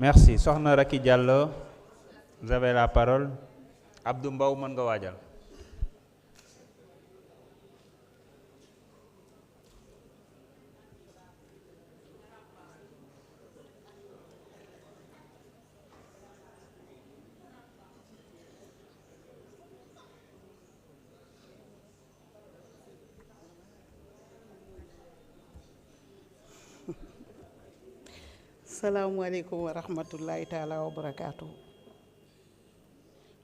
merci soxna Racky Diallo vous avez la parole. Abdou Mbow mën nga waajal. Salaamaaleykum wa rahmatullahi taala wa barakaatu.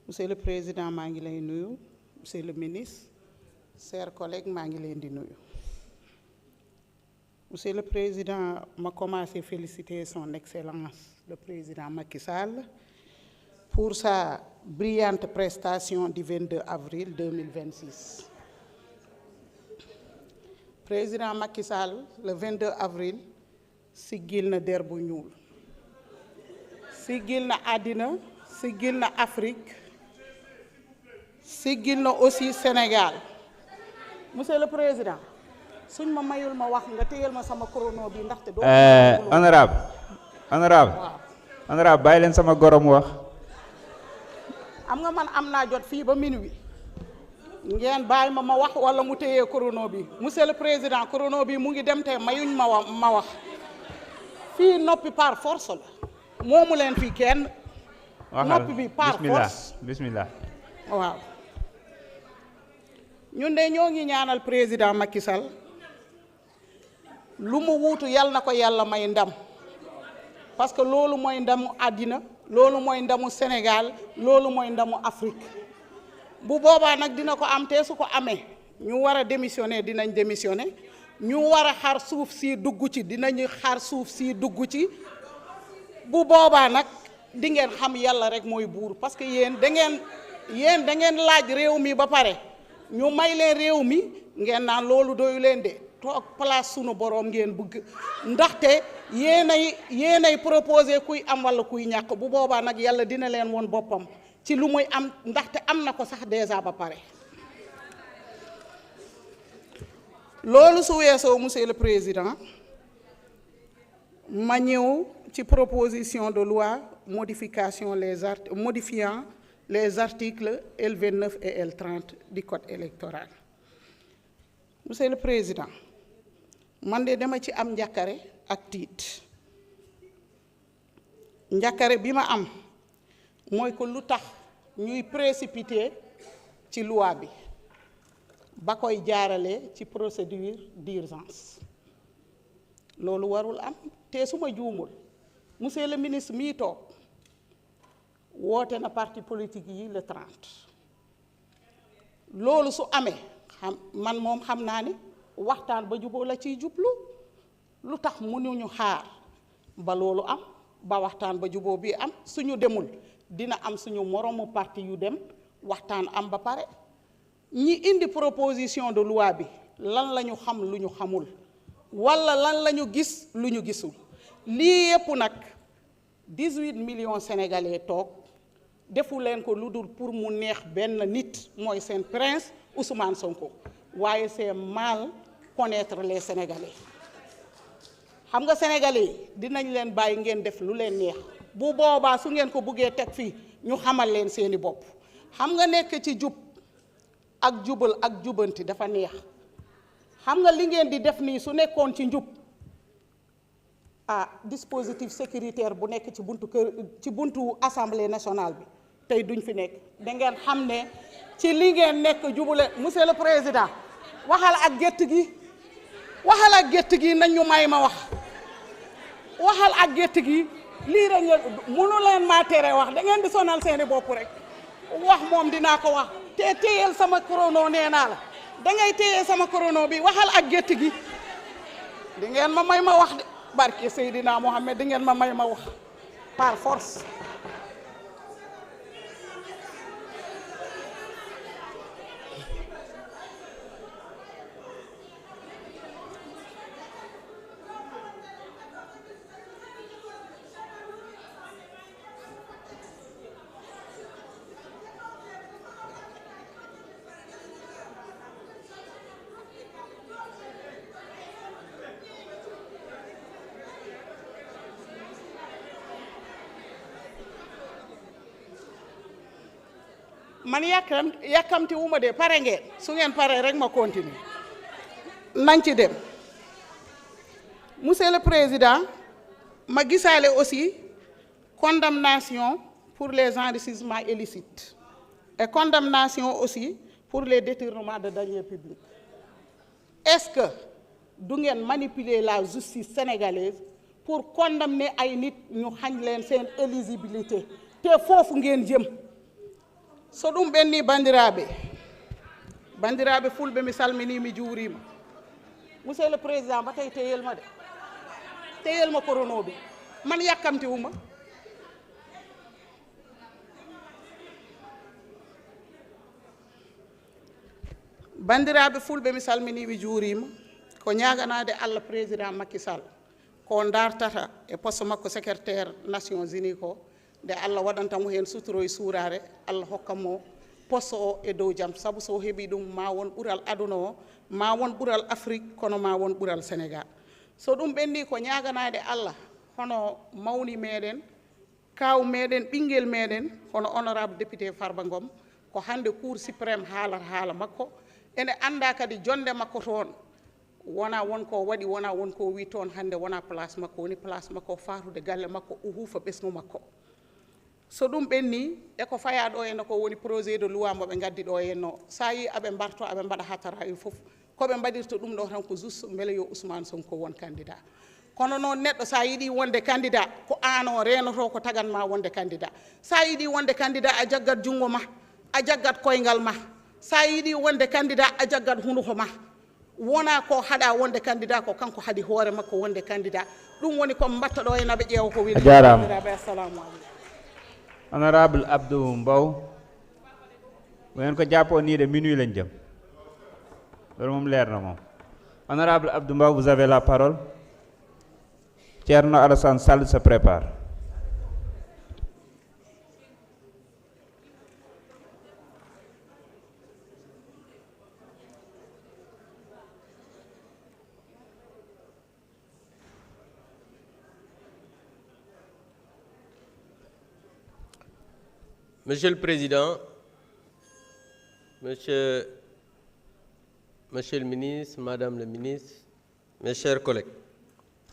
Monsieur le Président maa ngi lay nuyu, monsieur le ministre, chers collègues maa ngi leen di nuyu. Monsieur le Président, ma commencé féliciter son Excellence le Président Macky Sall pour sa brillante prestation du 22 avril 2026. Président Macky Sall le 22 avril siggil na der bu ñuul, siggil na àddina, siggil na Afrique, siggil na aussi Sénégal. Monsieur le Président suñ ma mayul ma wax nga téyel ma sama chrono bi ndaxte doo honorable bàyyi leen sama gorom wax. am nga man am naa jot fii ba minuit ngeen bàyyi ma wax wala mu téyee chrono bi. Monsieur le Président chrono bi mu ngi dem te mayuñ ma wax fii noppi par force la moomu leen fii kenn. noppi bi par force bismillah waaw. ñun de ñoo ngi ñaanal président Macky Sall lu mu wuutu yal na ko yàlla may ndam parce que loolu mooy ndamu àddina, loolu mooy ndamu Sénégal, loolu mooy ndamu Afrique. bu boobaa nag dina ko am te su ko amee ñu war a démissionner dinañ démissionner, ñu war a xar suuf si dugg ci dinañu xar suuf si dugg ci. bu boobaa nag di ngeen xam yàlla rek mooy buur parce que yéen da ngeen laaj réew mi ba pare ñu may leen réew mi ngeen naan loolu doyu leen de toog place sunu boroom ngeen bëgg ndaxte yéenay proposé kuy am walla kuy ñàkk. bu boobaa nag yàlla dina leen woon boppam ci lu muy am ndaxte am na ko sax déjà ba pare. loolu su weesoo monsieur le président ma ñëw ci proposition de loi modifiant les articles L29 et L30 du code électoral. Monsieur le président man de dama ci am njàkkare ak tiit. njàkkare bi ma am mooy ko lu tax ñuy précipiter ci loi bi ba koy jaarale ci procédure d'urgence. loolu warul am te su ma juumul monsieur le ministre mii toog woote na parti politique yi le 30. loolu su amee man moom xam naa ni waxtaan ba juboo la ciy jublu. lu tax mënuñu xaar ba loolu am ba waxtaan ba juboo bi am suñu demul dina am suñu moromu parti yu dem waxtaan am ba pare. ñi indi proposition de loi bi lan la ñu xam lu ñu xamul walla lan la ñu gis lu ñu gisul. lii yëpp nag 18 millions sénégalais toog defu leen ko lu dul pour mu neex benn nit mooy seen prince Ousmane Sonko waaye c'est mal connaître les sénégalais. xam nga sénégalais yi dinañ leen bàyyi ngeen def lu leen neex bu boobaa su ngeen ko buggee teg fii ñu xamal leen seeni bopp. xam nga nekk ci jub ak jubal ak jubanti dafa neex. xam nga li ngeen di def nii su nekkoon ci njub dispositif sécuritaire bu nekk ci buntu assemblée nationale bi tey duñ fi nekk. da ngeen xam ne ci li ngeen nekk jubule. monsieur le président waxal ak gétt gi nañ ñu may ma wax. waxal ak gétt gi lii rek ngeen mënu leen maa tere wax da ngeen di sonal seeni bopp rek. wax moom dinaa ko wax te téyel sama chrono nee naa la da ngay téye sama chrono bi waxal ak gétt gi di ngeen ma may ma wax de barke Seydina Mohamed di ngeen ma may ma wax par force. man yàkkamti wu ma de pare ngeen su ngeen pare rek ma continuer nañ ci dem monsieur le président ma gisaale aussi condamnation pour les enrichissements illicites et condamnation aussi pour les détournements de deniers publics. Est-ce que du ngeen manipuler la justice sénégalaise pour condamner ay nit ñu xañ leen seen éligibilité te foofu ngeen jëm so ɗum ɓenni bandiraɓe fulɓe mi salmini mi juurima monsieur le président ba tey teyel ma de teyel ma korono bi man yàkkamti wuma bandiraɓe fulɓe mi salmini mi juurima ko ñaganade Allah président Macky Sall ko dartata e poste makko secrétaire Nations Unies ko nde Allah waɗantamo hen sutoro e suurare Allah hokkamo poste o e dow jaam sabu so heeɓi ɗum ma won ɓuural aduna o ma won ɓuural Afrique kono ma won ɓuural Sénégal so ɗum ɓenni ko ñaganade Allah hono mawni meɗen kaw meɗen ɓinguel meɗen hono honorable député Farba Ngom ko hande cour suprême haalata haala makko ene anda kadi jonde makko toon wona wonko waɗi wona wonko wi toon hande wona place makko woni place makko fatude galle makko o huufa ɓesgu makko so ɗum ɓenni eko faya ɗo henno ko woni projet de loi mo ɓe gaddi ɗo henno sa yi aɓe mbarto aɓe mbaɗa hattara e fof koɓe mbaɗirta ɗum ɗo tan ko juste beele yo Ousmane Sonko won candidat kono noon neɗɗo sa yiiɗi wonde candidat ko an o renoto ko taganma wonde candidat sa yiiɗi wonde candidat a jaggat jungo ma a jaggat koyngal ma sa yiiɗi wonde candidat a jaggat hunduko ma wona ko haɗa wonde candidat ko kanko haɗi hoore makko wonde candidat ɗum woni komi mbatta ɗo hen aɓe ƴeewa ko wini jarama assalamu aleykum honorable Abdou Mbow bu ngeen ko jàppoo nii de minuit lañ jëm loolu moom leer na moom honorable Abdou Mbow vous avez la parole. Thierno Alassane Sall se prépare. Monsieur le Président, Monsieur le ministre, Madame le ministre, mes chers collègues,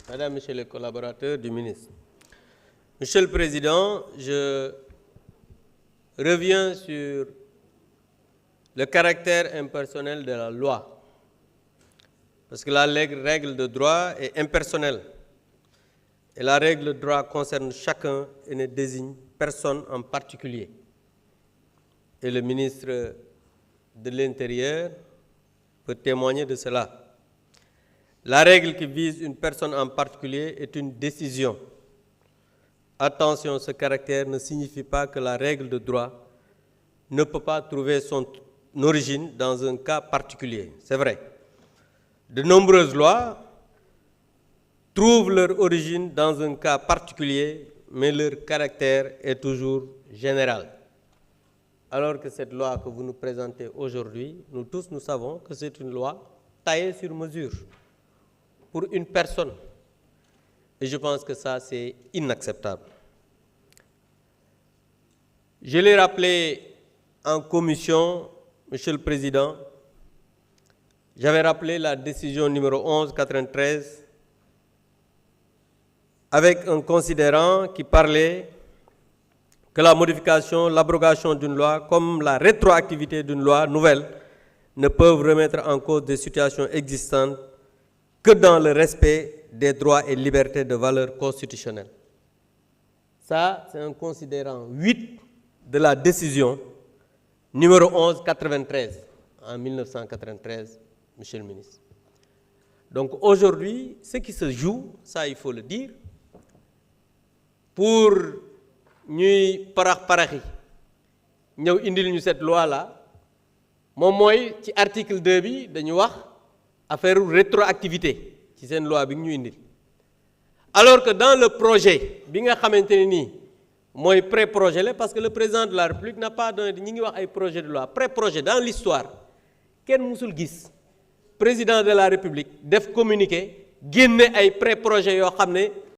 Madame, Monsieur les collaborateurs du ministre. Monsieur le Président, je reviens sur le caractère impersonnel de la loi, parce que la règle de droit est impersonnelle, et la règle de droit concerne chacun et ne désigne personne en particulier. Et le ministre de l'Intérieur peut témoigner de cela. La règle qui vise une personne en particulier est une décision. Attention, ce caractère ne signifie pas que la règle de droit ne peut pas trouver son origine dans un cas particulier. C'est vrai. De nombreuses lois trouvent leur origine dans un cas particulier, mais leur caractère est toujours général. Alors que cette loi que vous nous présentez aujourd'hui, nous tous nous savons que c'est une loi taillée sur mesure pour une personne. Et je pense que ça, c'est inacceptable. Je l'ai rappelé en commission, Monsieur le Président, j'avais rappelé la décision numéro 1193 avec un considérant qui parlait que la modification, l'abrogation d'une loi, comme la rétroactivité d'une loi nouvelle, ne peuvent remettre en cause des situations existantes que dans le respect des droits et libertés de valeur constitutionnelle. Ça, c'est un considérant 8 de la décision numéro 1193 en 1993, Monsieur le ministre. Donc aujourd'hui, ce qui se joue, ça il faut le dire, pour ñuy parax-paraxi ñëw indil ñu cette loi là moom mooy ci article 2 bi dañu wax affaire rétroactivité ci seen loi bi ñu indil alors que dans le projet bi nga xamante ne nii mooy pré-projet la parce que le président de la République n'a pas donné ñi ngi wax ay projet de loi pré-projet dans l'histoire kenn musul gis président de la République def communiqué génne ay pré-projet yoo xam ne